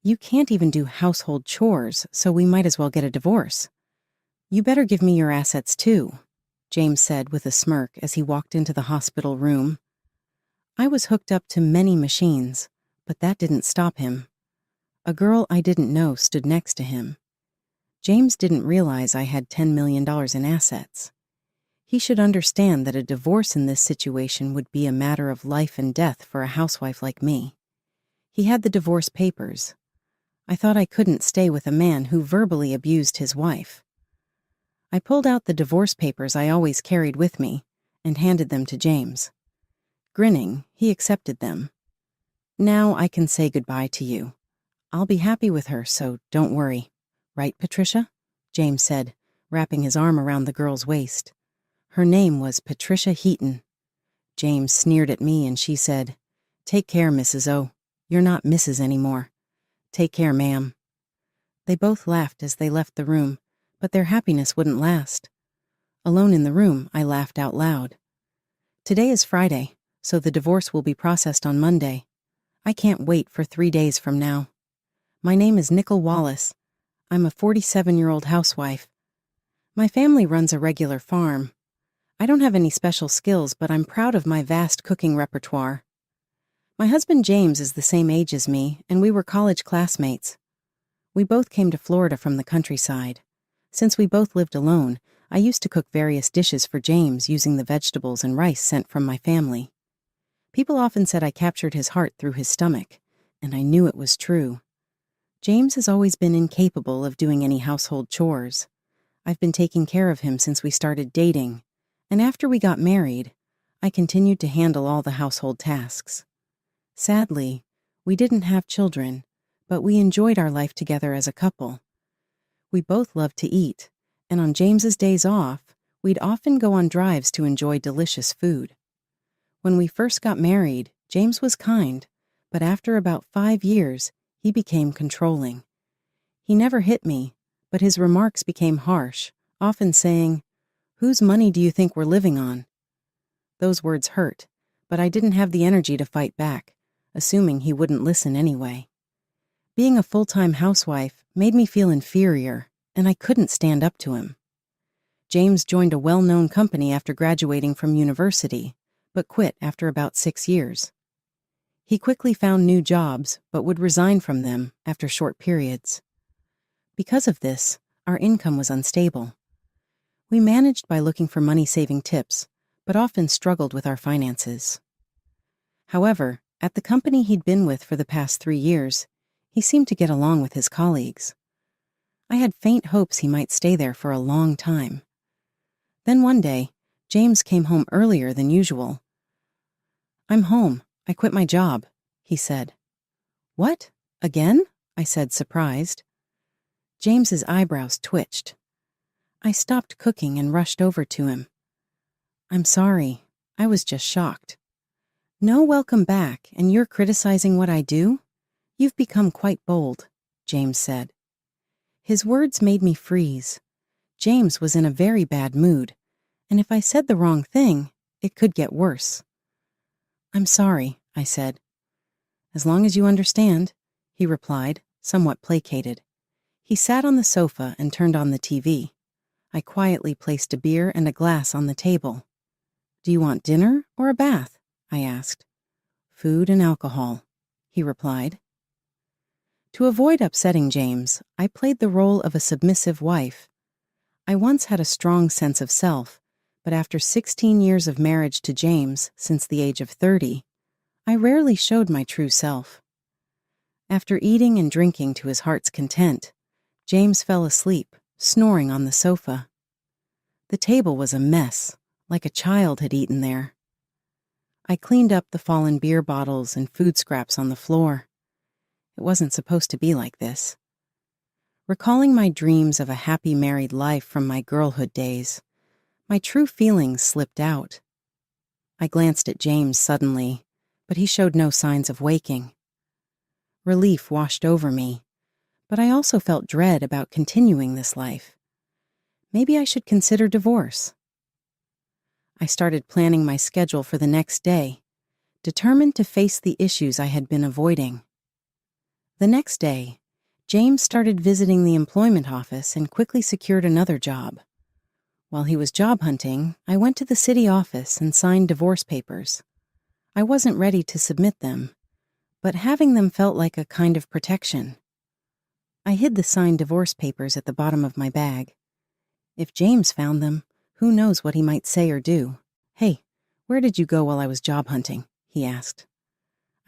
You can't even do household chores, so we might as well get a divorce. You better give me your assets too, James said with a smirk as he walked into the hospital room. I was hooked up to many machines, but that didn't stop him. A girl I didn't know stood next to him. James didn't realize I had $10 million in assets. He should understand that a divorce in this situation would be a matter of life and death for a housewife like me. He had the divorce papers. I thought I couldn't stay with a man who verbally abused his wife. I pulled out the divorce papers I always carried with me and handed them to James. Grinning, he accepted them. Now I can say goodbye to you. I'll be happy with her, so don't worry. Right, Patricia? James said, wrapping his arm around the girl's waist. Her name was Patricia Heaton. James sneered at me and she said, "Take care, Mrs. O. You're not Mrs. anymore. Take care, ma'am." They both laughed as they left the room, but their happiness wouldn't last. Alone in the room, I laughed out loud. Today is Friday, so the divorce will be processed on Monday. I can't wait for 3 days from now. My name is Nicole Wallace. I'm a 47-year-old housewife. My family runs a regular farm. I don't have any special skills, but I'm proud of my vast cooking repertoire. My husband James is the same age as me, and we were college classmates. We both came to Florida from the countryside. Since we both lived alone, I used to cook various dishes for James using the vegetables and rice sent from my family. People often said I captured his heart through his stomach, and I knew it was true. James has always been incapable of doing any household chores. I've been taking care of him since we started dating, and after we got married, I continued to handle all the household tasks. Sadly, we didn't have children, but we enjoyed our life together as a couple. We both loved to eat, and on James's days off, we'd often go on drives to enjoy delicious food. When we first got married, James was kind, but after about 5 years, he became controlling. He never hit me, but his remarks became harsh, often saying, "Whose money do you think we're living on?" Those words hurt, but I didn't have the energy to fight back, assuming he wouldn't listen anyway. Being a full-time housewife made me feel inferior, and I couldn't stand up to him. James joined a well-known company after graduating from university, but quit after about 6 years. He quickly found new jobs, but would resign from them after short periods. Because of this, our income was unstable. We managed by looking for money-saving tips, but often struggled with our finances. However, at the company he'd been with for the past 3 years, he seemed to get along with his colleagues. I had faint hopes he might stay there for a long time. Then one day, James came home earlier than usual. "I'm home. I quit my job," he said. "What? Again?" I said, surprised. James's eyebrows twitched. I stopped cooking and rushed over to him. "I'm sorry. I was just shocked." "No welcome back, and you're criticizing what I do? You've become quite bold," James said. His words made me freeze. James was in a very bad mood, and if I said the wrong thing, it could get worse. "I'm sorry," I said. "As long as you understand," he replied, somewhat placated. He sat on the sofa and turned on the TV. I quietly placed a beer and a glass on the table. "Do you want dinner or a bath?" I asked. "Food and alcohol," he replied. To avoid upsetting James, I played the role of a submissive wife. I once had a strong sense of self, but after 16 years of marriage to James, since the age of 30, I rarely showed my true self. After eating and drinking to his heart's content, James fell asleep, snoring on the sofa. The table was a mess, like a child had eaten there. I cleaned up the fallen beer bottles and food scraps on the floor. It wasn't supposed to be like this. Recalling my dreams of a happy married life from my girlhood days, my true feelings slipped out. I glanced at James suddenly, but he showed no signs of waking. Relief washed over me, but I also felt dread about continuing this life. Maybe I should consider divorce. I started planning my schedule for the next day, determined to face the issues I had been avoiding. The next day, James started visiting the employment office and quickly secured another job. While he was job hunting, I went to the city office and signed divorce papers. I wasn't ready to submit them, but having them felt like a kind of protection. I hid the signed divorce papers at the bottom of my bag. If James found them, who knows what he might say or do. "Hey, where did you go while I was job hunting?" he asked.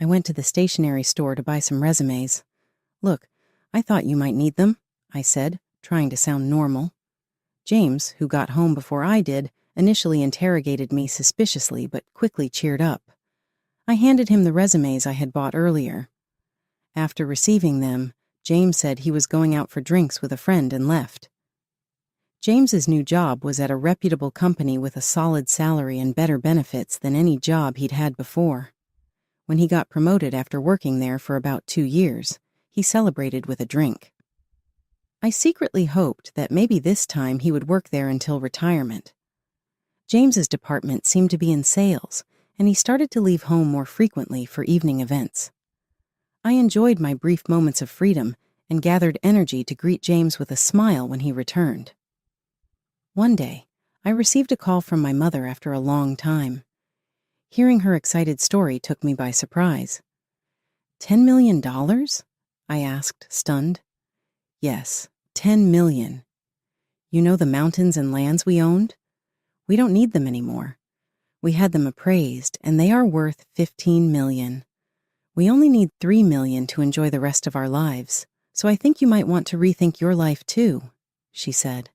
"I went to the stationery store to buy some resumes." "Look, I thought you might need them," I said, trying to sound normal. James, who got home before I did, initially interrogated me suspiciously but quickly cheered up. I handed him the resumes I had bought earlier. After receiving them, James said he was going out for drinks with a friend and left. James's new job was at a reputable company with a solid salary and better benefits than any job he'd had before. When he got promoted after working there for about 2 years, he celebrated with a drink. I secretly hoped that maybe this time he would work there until retirement. James's department seemed to be in sales, and he started to leave home more frequently for evening events. I enjoyed my brief moments of freedom and gathered energy to greet James with a smile when he returned. One day, I received a call from my mother after a long time. Hearing her excited story took me by surprise. $10 million? I asked, stunned. Yes, 10 million. You know the mountains and lands we owned? We don't need them anymore. We had them appraised, and they are worth 15 million. We only need 3 million to enjoy the rest of our lives, so I think you might want to rethink your life too, she said.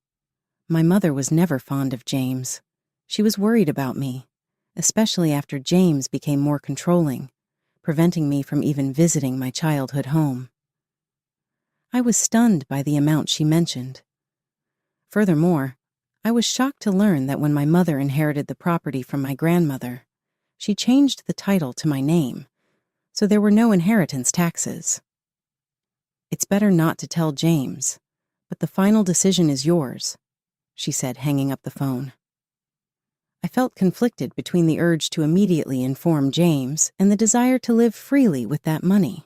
My mother was never fond of James. She was worried about me, especially after James became more controlling, preventing me from even visiting my childhood home. I was stunned by the amount she mentioned. Furthermore, I was shocked to learn that when my mother inherited the property from my grandmother, she changed the title to my name, so there were no inheritance taxes. "It's better not to tell James, but the final decision is yours," she said, hanging up the phone. I felt conflicted between the urge to immediately inform James and the desire to live freely with that money.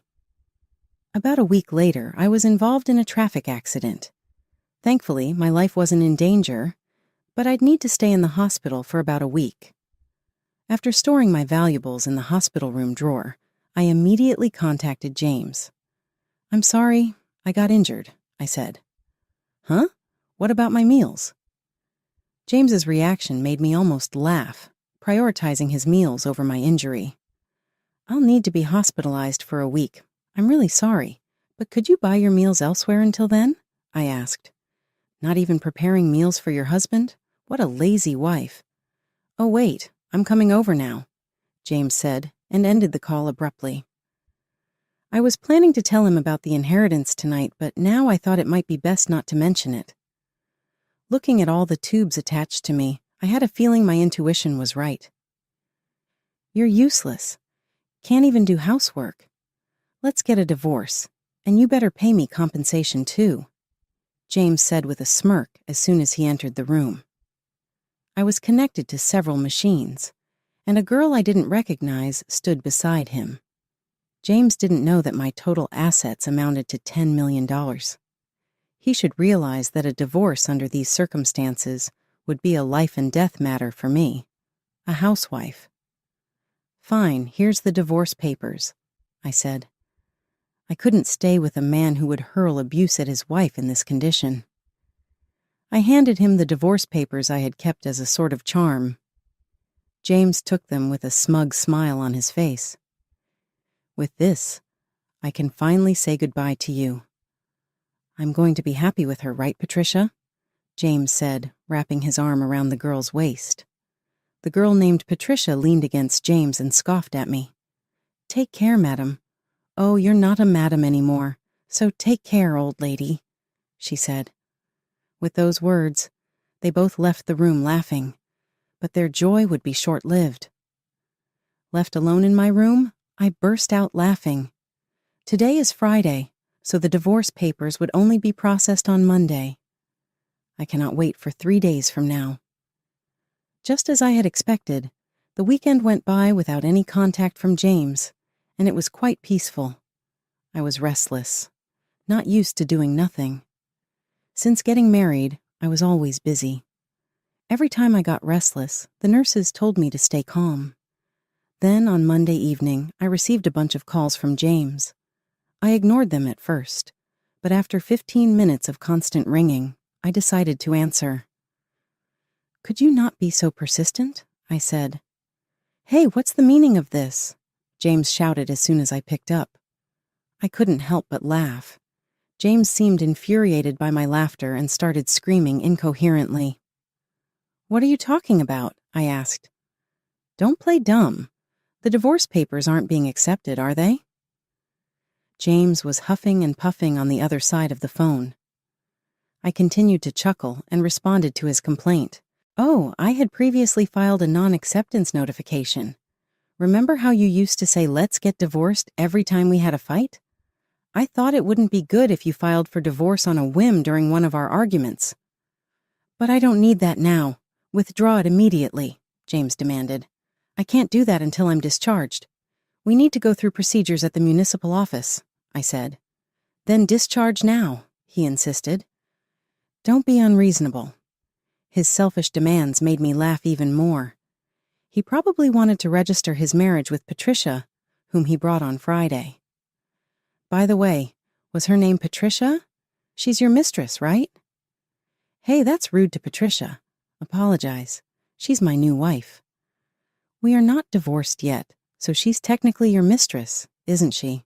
About a week later, I was involved in a traffic accident. Thankfully, my life wasn't in danger, but I'd need to stay in the hospital for about a week. After storing my valuables in the hospital room drawer, I immediately contacted James. "I'm sorry, I got injured," I said. "Huh? What about my meals?" James's reaction made me almost laugh, prioritizing his meals over my injury. "I'll need to be hospitalized for a week. I'm really sorry, but could you buy your meals elsewhere until then?" I asked. "Not even preparing meals for your husband? What a lazy wife." "Oh, wait, I'm coming over now," James said, and ended the call abruptly. I was planning to tell him about the inheritance tonight, but now I thought it might be best not to mention it. Looking at all the tubes attached to me, I had a feeling my intuition was right. "You're useless. Can't even do housework. Let's get a divorce, and you better pay me compensation too," James said with a smirk as soon as he entered the room. I was connected to several machines, and a girl I didn't recognize stood beside him. James didn't know that my total assets amounted to $10 million. He should realize that a divorce under these circumstances would be a life and death matter for me, a housewife. "Fine, here's the divorce papers," I said. I couldn't stay with a man who would hurl abuse at his wife in this condition. I handed him the divorce papers I had kept as a sort of charm. James took them with a smug smile on his face. "With this, I can finally say goodbye to you." "I'm going to be happy with her, right, Patricia?" James said, wrapping his arm around the girl's waist. The girl named Patricia leaned against James and scoffed at me. "Take care, madam." "Oh, you're not a madam anymore, so take care, old lady," she said. With those words, they both left the room laughing, but their joy would be short-lived. Left alone in my room, I burst out laughing. Today is Friday, so the divorce papers would only be processed on Monday. I cannot wait for 3 days from now. Just as I had expected, the weekend went by without any contact from James, and it was quite peaceful. I was restless, not used to doing nothing. Since getting married, I was always busy. Every time I got restless, the nurses told me to stay calm. Then, on Monday evening, I received a bunch of calls from James. I ignored them at first, but after 15 minutes of constant ringing, I decided to answer. "Could you not be so persistent?" I said. "Hey, what's the meaning of this?" James shouted as soon as I picked up. I couldn't help but laugh. James seemed infuriated by my laughter and started screaming incoherently. "What are you talking about?" I asked. "Don't play dumb. The divorce papers aren't being accepted, are they?" James was huffing and puffing on the other side of the phone. I continued to chuckle and responded to his complaint. "Oh, I had previously filed a non-acceptance notification. Remember how you used to say let's get divorced every time we had a fight? I thought it wouldn't be good if you filed for divorce on a whim during one of our arguments." "But I don't need that now. Withdraw it immediately," James demanded. "I can't do that until I'm discharged. We need to go through procedures at the municipal office," I said. "Then discharge now," he insisted. "Don't be unreasonable." His selfish demands made me laugh even more. He probably wanted to register his marriage with Patricia, whom he brought on Friday. "By the way, was her name Patricia? She's your mistress, right?" "Hey, that's rude to Patricia. Apologize. She's my new wife." "We are not divorced yet, so she's technically your mistress, isn't she?"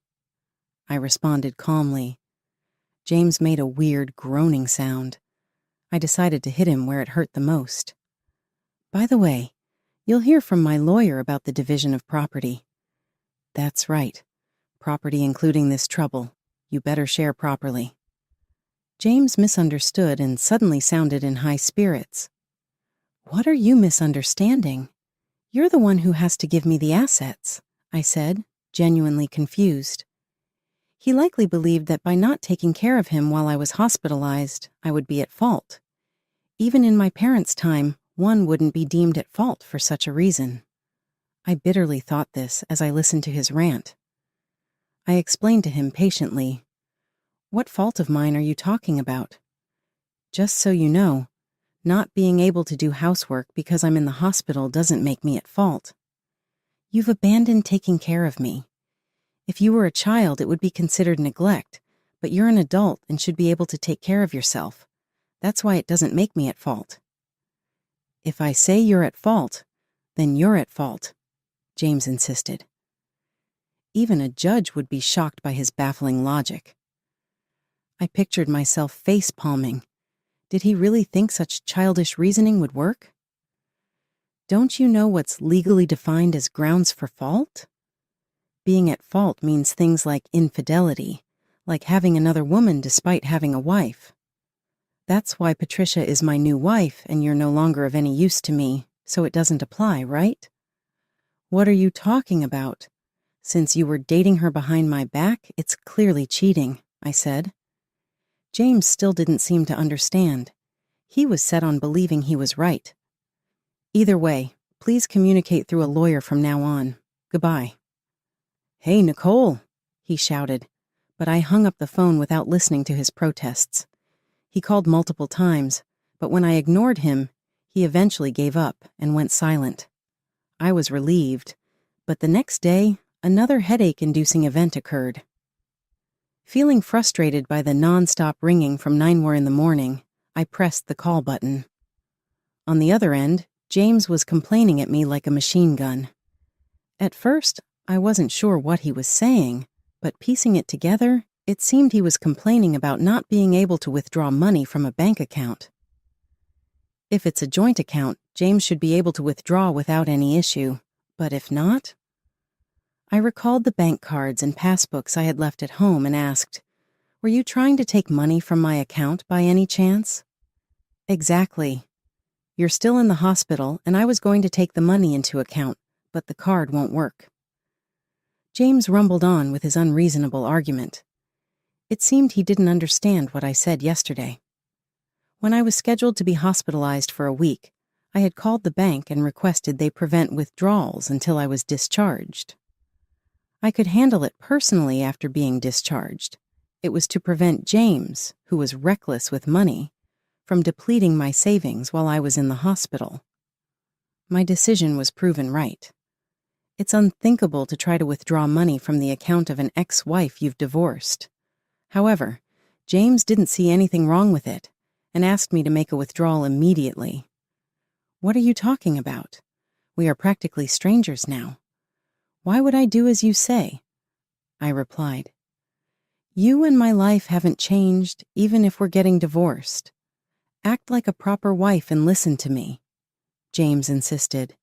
I responded calmly. James made a weird groaning sound. I decided to hit him where it hurt the most. "By the way, you'll hear from my lawyer about the division of property." "That's right. Property including this trouble. You better share properly." James misunderstood and suddenly sounded in high spirits. "What are you misunderstanding? You're the one who has to give me the assets," I said, genuinely confused. He likely believed that by not taking care of him while I was hospitalized, I would be at fault. Even in my parents' time, one wouldn't be deemed at fault for such a reason. I bitterly thought this as I listened to his rant. I explained to him patiently, "What fault of mine are you talking about? Just so you know, not being able to do housework because I'm in the hospital doesn't make me at fault. You've abandoned taking care of me. If you were a child, it would be considered neglect, but you're an adult and should be able to take care of yourself. That's why it doesn't make me at fault." "If I say you're at fault, then you're at fault," James insisted. Even a judge would be shocked by his baffling logic. I pictured myself face-palming. Did he really think such childish reasoning would work? "Don't you know what's legally defined as grounds for fault? Being at fault means things like infidelity, like having another woman despite having a wife. That's why Patricia is my new wife and you're no longer of any use to me, so it doesn't apply, right?" "What are you talking about? Since you were dating her behind my back, it's clearly cheating," I said. James still didn't seem to understand. He was set on believing he was right. "Either way, please communicate through a lawyer from now on. Goodbye." "Hey, Nicole," he shouted, but I hung up the phone without listening to his protests. He called multiple times, but when I ignored him, he eventually gave up and went silent. I was relieved, but the next day, another headache-inducing event occurred. Feeling frustrated by the non-stop ringing from 9 in the morning, I pressed the call button. On the other end, James was complaining at me like a machine gun. At first, I wasn't sure what he was saying, but piecing it together, it seemed he was complaining about not being able to withdraw money from a bank account. If it's a joint account, James should be able to withdraw without any issue, but if not? I recalled the bank cards and passbooks I had left at home and asked, "Were you trying to take money from my account by any chance?" "Exactly. You're still in the hospital, and I was going to take the money into account, but the card won't work." James rumbled on with his unreasonable argument. It seemed he didn't understand what I said yesterday. When I was scheduled to be hospitalized for a week, I had called the bank and requested they prevent withdrawals until I was discharged. I could handle it personally after being discharged. It was to prevent James, who was reckless with money, from depleting my savings while I was in the hospital. My decision was proven right. It's unthinkable to try to withdraw money from the account of an ex-wife you've divorced. However, James didn't see anything wrong with it and asked me to make a withdrawal immediately. "What are you talking about? We are practically strangers now. Why would I do as you say?" I replied. "You and my life haven't changed, even if we're getting divorced. Act like a proper wife and listen to me," James insisted.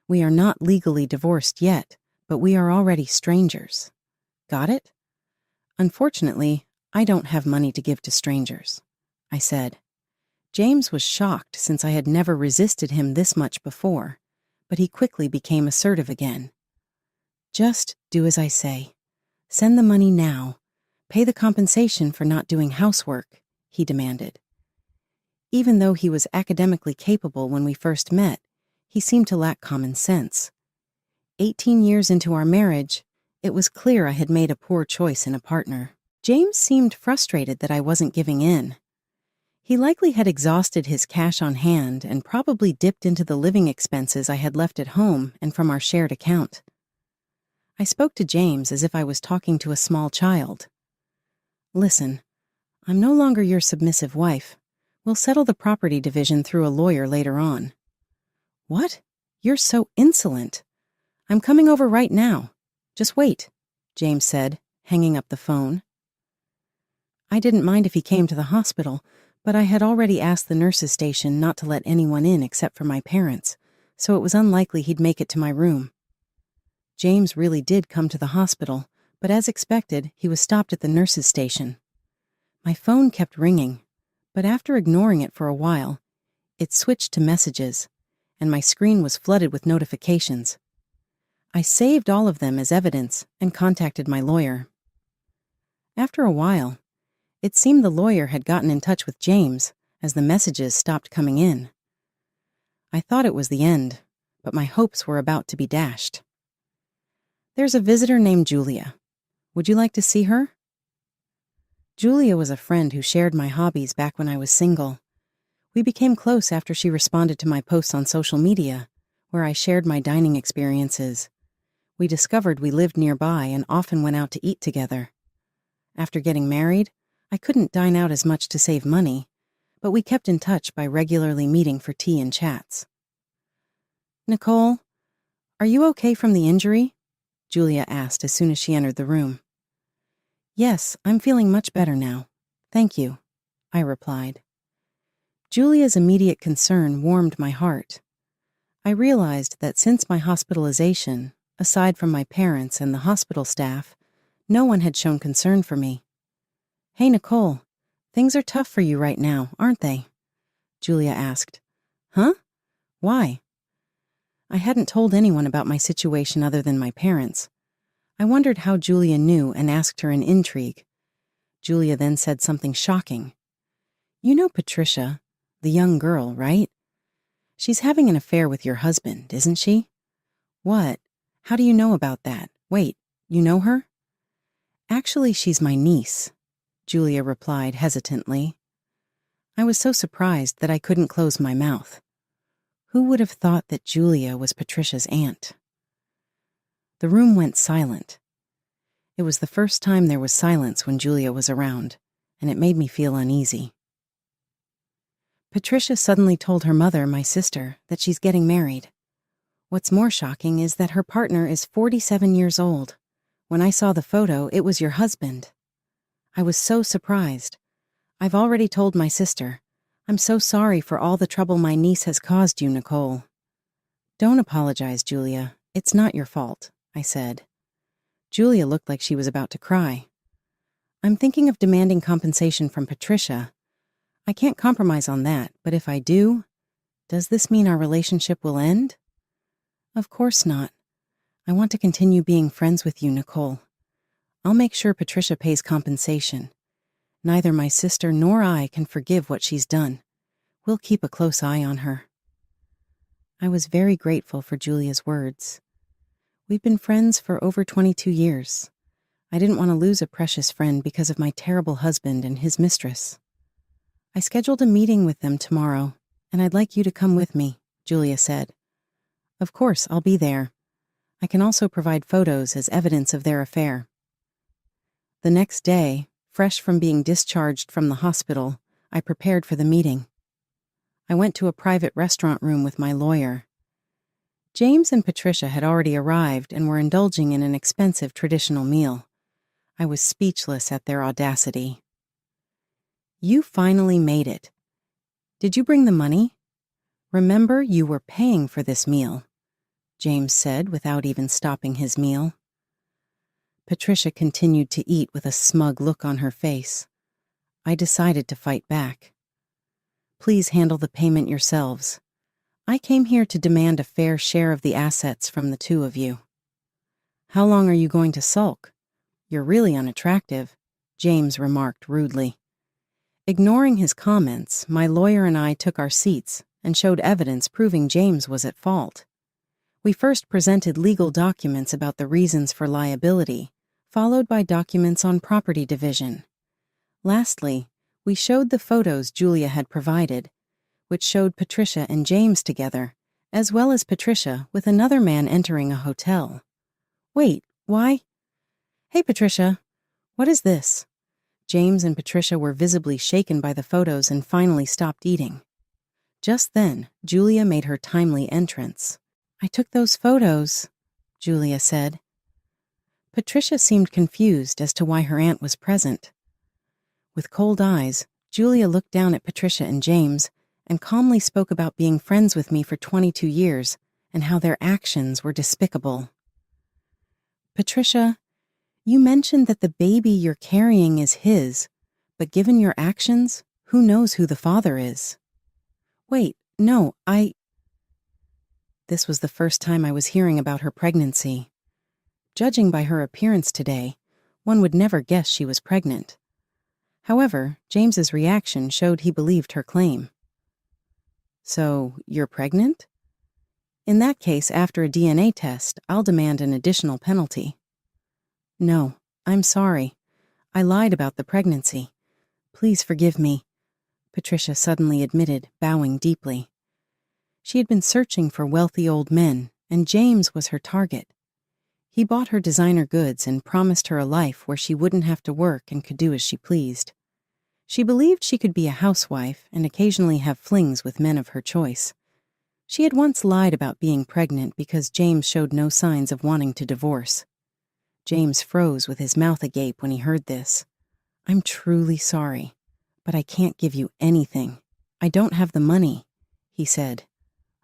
"We are not legally divorced yet, but we are already strangers. Got it?" "Unfortunately, I don't have money to give to strangers," I said. James was shocked since I had never resisted him this much before, but he quickly became assertive again. "Just do as I say. Send the money now. Pay the compensation for not doing housework," he demanded. Even though he was academically capable when we first met, he seemed to lack common sense. 18 years into our marriage, it was clear I had made a poor choice in a partner. James seemed frustrated that I wasn't giving in. He likely had exhausted his cash on hand and probably dipped into the living expenses I had left at home and from our shared account. I spoke to James as if I was talking to a small child. "Listen, I'm no longer your submissive wife. We'll settle the property division through a lawyer later on." "What? You're so insolent. I'm coming over right now. Just wait," James said, hanging up the phone. I didn't mind if he came to the hospital, but I had already asked the nurses' station not to let anyone in except for my parents, so it was unlikely he'd make it to my room. James really did come to the hospital, but as expected, he was stopped at the nurses' station. My phone kept ringing, but after ignoring it for a while, it switched to messages, and my screen was flooded with notifications. I saved all of them as evidence and contacted my lawyer. After a while, it seemed the lawyer had gotten in touch with James as the messages stopped coming in. I thought it was the end, but my hopes were about to be dashed. "There's a visitor named Julia. Would you like to see her?" Julia was a friend who shared my hobbies back when I was single. We became close after she responded to my posts on social media, where I shared my dining experiences. We discovered we lived nearby and often went out to eat together. After getting married, I couldn't dine out as much to save money, but we kept in touch by regularly meeting for tea and chats. "Nicole, are you okay from the injury?" Julia asked as soon as she entered the room. "Yes, I'm feeling much better now. Thank you," I replied. Julia's immediate concern warmed my heart. I realized that since my hospitalization, aside from my parents and the hospital staff, no one had shown concern for me. "Hey, Nicole, things are tough for you right now, aren't they?" Julia asked. "Huh? Why?" I hadn't told anyone about my situation other than my parents. I wondered how Julia knew and asked her in intrigue. Julia then said something shocking. "You know Patricia, the young girl, right? She's having an affair with your husband, isn't she?" "What? How do you know about that? Wait, you know her?" "Actually, she's my niece," Julia replied hesitantly. I was so surprised that I couldn't close my mouth. Who would have thought that Julia was Patricia's aunt? The room went silent. It was the first time there was silence when Julia was around, and it made me feel uneasy. Patricia suddenly told her mother, my sister, that she's getting married. What's more shocking is that her partner is 47 years old. When I saw the photo, it was your husband. I was so surprised. I've already told my sister. I'm so sorry for all the trouble my niece has caused you, Nicole. "Don't apologize, Julia. It's not your fault," I said. Julia looked like she was about to cry. "I'm thinking of demanding compensation from Patricia. I can't compromise on that, but if I do, does this mean our relationship will end?" "Of course not. I want to continue being friends with you, Nicole. I'll make sure Patricia pays compensation. Neither my sister nor I can forgive what she's done. We'll keep a close eye on her." I was very grateful for Julia's words. We've been friends for over 22 years. I didn't want to lose a precious friend because of my terrible husband and his mistress. I scheduled a meeting with them tomorrow, and I'd like you to come with me, Julia said. Of course, I'll be there. I can also provide photos as evidence of their affair. The next day, fresh from being discharged from the hospital, I prepared for the meeting. I went to a private restaurant room with my lawyer. James and Patricia had already arrived and were indulging in an expensive traditional meal. I was speechless at their audacity. You finally made it. Did you bring the money? Remember, you were paying for this meal, James said without even stopping his meal. Patricia continued to eat with a smug look on her face. I decided to fight back. Please handle the payment yourselves. I came here to demand a fair share of the assets from the two of you. How long are you going to sulk? You're really unattractive, James remarked rudely. Ignoring his comments, my lawyer and I took our seats and showed evidence proving James was at fault. We first presented legal documents about the reasons for liability, followed by documents on property division. Lastly, we showed the photos Julia had provided, which showed Patricia and James together, as well as Patricia with another man entering a hotel. Wait, why? Hey, Patricia, what is this? James and Patricia were visibly shaken by the photos and finally stopped eating. Just then, Julia made her timely entrance. I took those photos, Julia said. Patricia seemed confused as to why her aunt was present. With cold eyes, Julia looked down at Patricia and James and calmly spoke about being friends with me for 22 years and how their actions were despicable. Patricia, you mentioned that the baby you're carrying is his, but given your actions, who knows who the father is? Wait, no, This was the first time I was hearing about her pregnancy. Judging by her appearance today, one would never guess she was pregnant. However, James's reaction showed he believed her claim. So, you're pregnant? In that case, after a DNA test, I'll demand an additional penalty. No, I'm sorry. I lied about the pregnancy. Please forgive me, Patricia suddenly admitted, bowing deeply. She had been searching for wealthy old men, and James was her target. He bought her designer goods and promised her a life where she wouldn't have to work and could do as she pleased. She believed she could be a housewife and occasionally have flings with men of her choice. She had once lied about being pregnant because James showed no signs of wanting to divorce. James froze with his mouth agape when he heard this. I'm truly sorry, but I can't give you anything. I don't have the money, he said.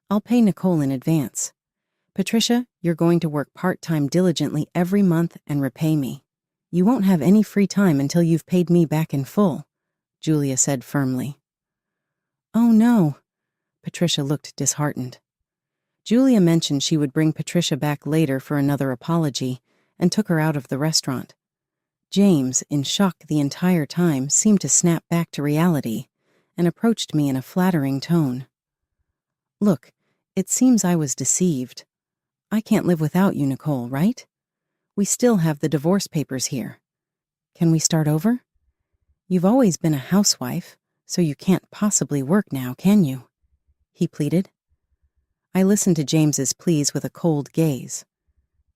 I'll pay Nicole in advance. Patricia, you're going to work part-time diligently every month and repay me. You won't have any free time until you've paid me back in full, Julia said firmly. Oh no, Patricia looked disheartened. Julia mentioned she would bring Patricia back later for another apology and took her out of the restaurant. James, in shock the entire time, seemed to snap back to reality and approached me in a flattering tone. Look, it seems I was deceived. I can't live without you, Nicole, right? We still have the divorce papers here. Can we start over? You've always been a housewife, so you can't possibly work now, can you? He pleaded. I listened to James's pleas with a cold gaze,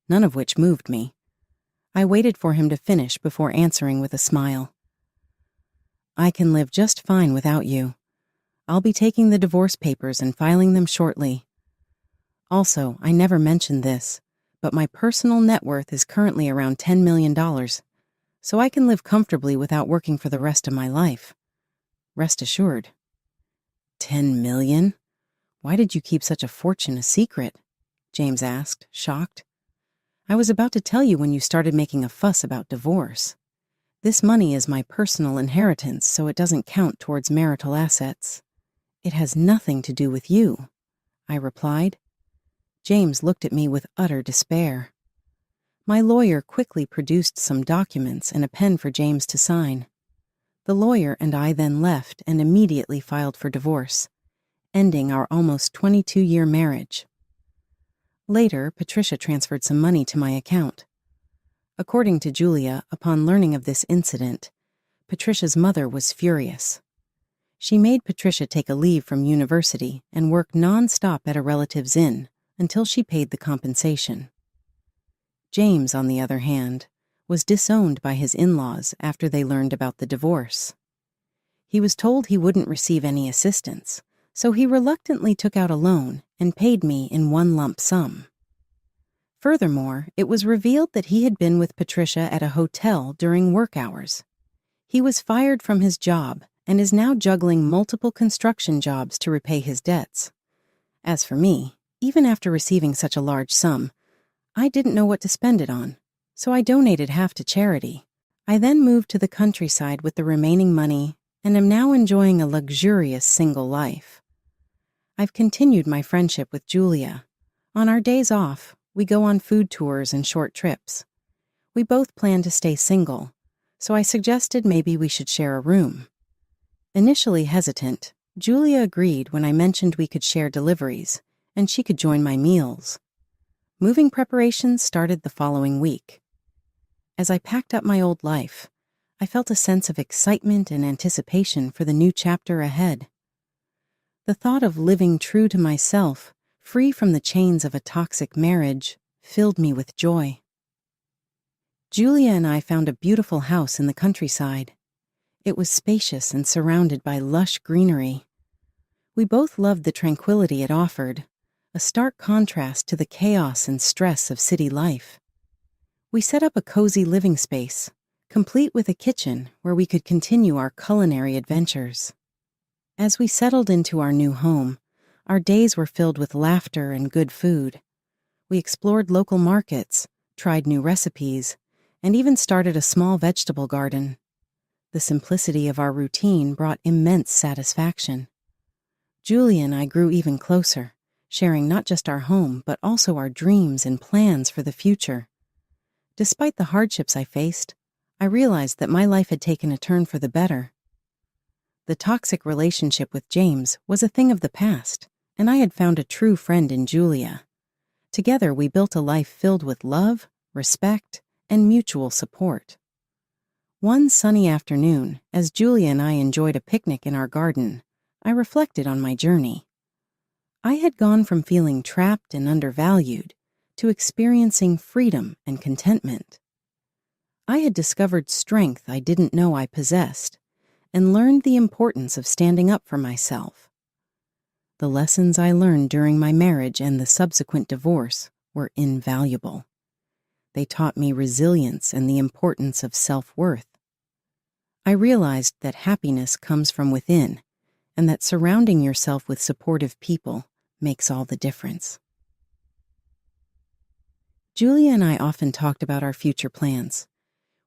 none of which moved me. I waited for him to finish before answering with a smile. I can live just fine without you. I'll be taking the divorce papers and filing them shortly. Also, I never mentioned this, but my personal net worth is currently around $10 million, so I can live comfortably without working for the rest of my life. Rest assured. 10 million? Why did you keep such a fortune a secret? James asked, shocked. I was about to tell you when you started making a fuss about divorce. This money is my personal inheritance, so it doesn't count towards marital assets. It has nothing to do with you, I replied. James looked at me with utter despair. My lawyer quickly produced some documents and a pen for James to sign. The lawyer and I then left and immediately filed for divorce, ending our almost 22-year marriage. Later, Patricia transferred some money to my account. According to Julia, upon learning of this incident, Patricia's mother was furious. She made Patricia take a leave from university and work non-stop at a relative's inn until she paid the compensation. James, on the other hand, was disowned by his in-laws after they learned about the divorce. He was told he wouldn't receive any assistance, so he reluctantly took out a loan and paid me in one lump sum. Furthermore, it was revealed that he had been with Patricia at a hotel during work hours. He was fired from his job and is now juggling multiple construction jobs to repay his debts. As for me, even after receiving such a large sum, I didn't know what to spend it on, so I donated half to charity. I then moved to the countryside with the remaining money and am now enjoying a luxurious single life. I've continued my friendship with Julia. On our days off, we go on food tours and short trips. We both plan to stay single, so I suggested maybe we should share a room. Initially hesitant, Julia agreed when I mentioned we could share deliveries, and she could join my meals. Moving preparations started the following week. As I packed up my old life, I felt a sense of excitement and anticipation for the new chapter ahead. The thought of living true to myself, free from the chains of a toxic marriage, filled me with joy. Julia and I found a beautiful house in the countryside. It was spacious and surrounded by lush greenery. We both loved the tranquility it offered, a stark contrast to the chaos and stress of city life. We set up a cozy living space, complete with a kitchen where we could continue our culinary adventures. As we settled into our new home, our days were filled with laughter and good food. We explored local markets, tried new recipes, and even started a small vegetable garden. The simplicity of our routine brought immense satisfaction. Julia and I grew even closer, sharing not just our home, but also our dreams and plans for the future. Despite the hardships I faced, I realized that my life had taken a turn for the better. The toxic relationship with James was a thing of the past, and I had found a true friend in Julia. Together, we built a life filled with love, respect, and mutual support. One sunny afternoon, as Julia and I enjoyed a picnic in our garden, I reflected on my journey. I had gone from feeling trapped and undervalued to experiencing freedom and contentment. I had discovered strength I didn't know I possessed and learned the importance of standing up for myself. The lessons I learned during my marriage and the subsequent divorce were invaluable. They taught me resilience and the importance of self-worth. I realized that happiness comes from within, and that surrounding yourself with supportive people makes all the difference. Julia and I often talked about our future plans.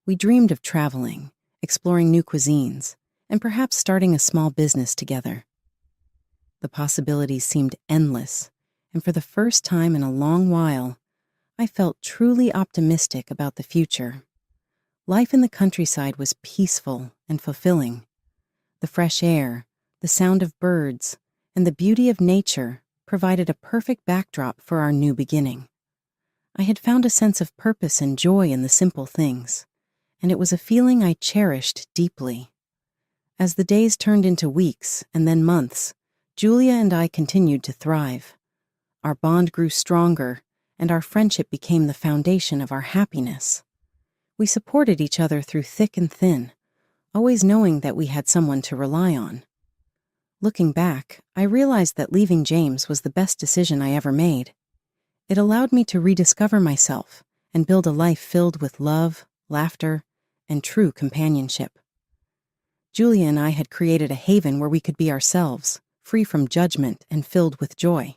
We dreamed of traveling, exploring new cuisines, and perhaps starting a small business together. The possibilities seemed endless, and for the first time in a long while, I felt truly optimistic about the future. Life in the countryside was peaceful and fulfilling. The fresh air, the sound of birds, and the beauty of nature provided a perfect backdrop for our new beginning. I had found a sense of purpose and joy in the simple things, and it was a feeling I cherished deeply. As the days turned into weeks and then months, Julia and I continued to thrive. Our bond grew stronger, and our friendship became the foundation of our happiness. We supported each other through thick and thin, always knowing that we had someone to rely on. Looking back, I realized that leaving James was the best decision I ever made. It allowed me to rediscover myself and build a life filled with love, laughter, and true companionship. Julia and I had created a haven where we could be ourselves, free from judgment and filled with joy.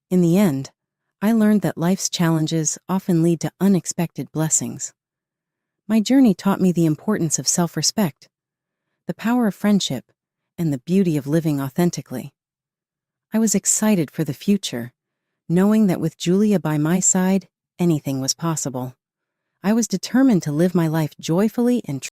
In the end, I learned that life's challenges often lead to unexpected blessings. My journey taught me the importance of self-respect, the power of friendship, and the beauty of living authentically. I was excited for the future, knowing that with Julia by my side, anything was possible. I was determined to live my life joyfully and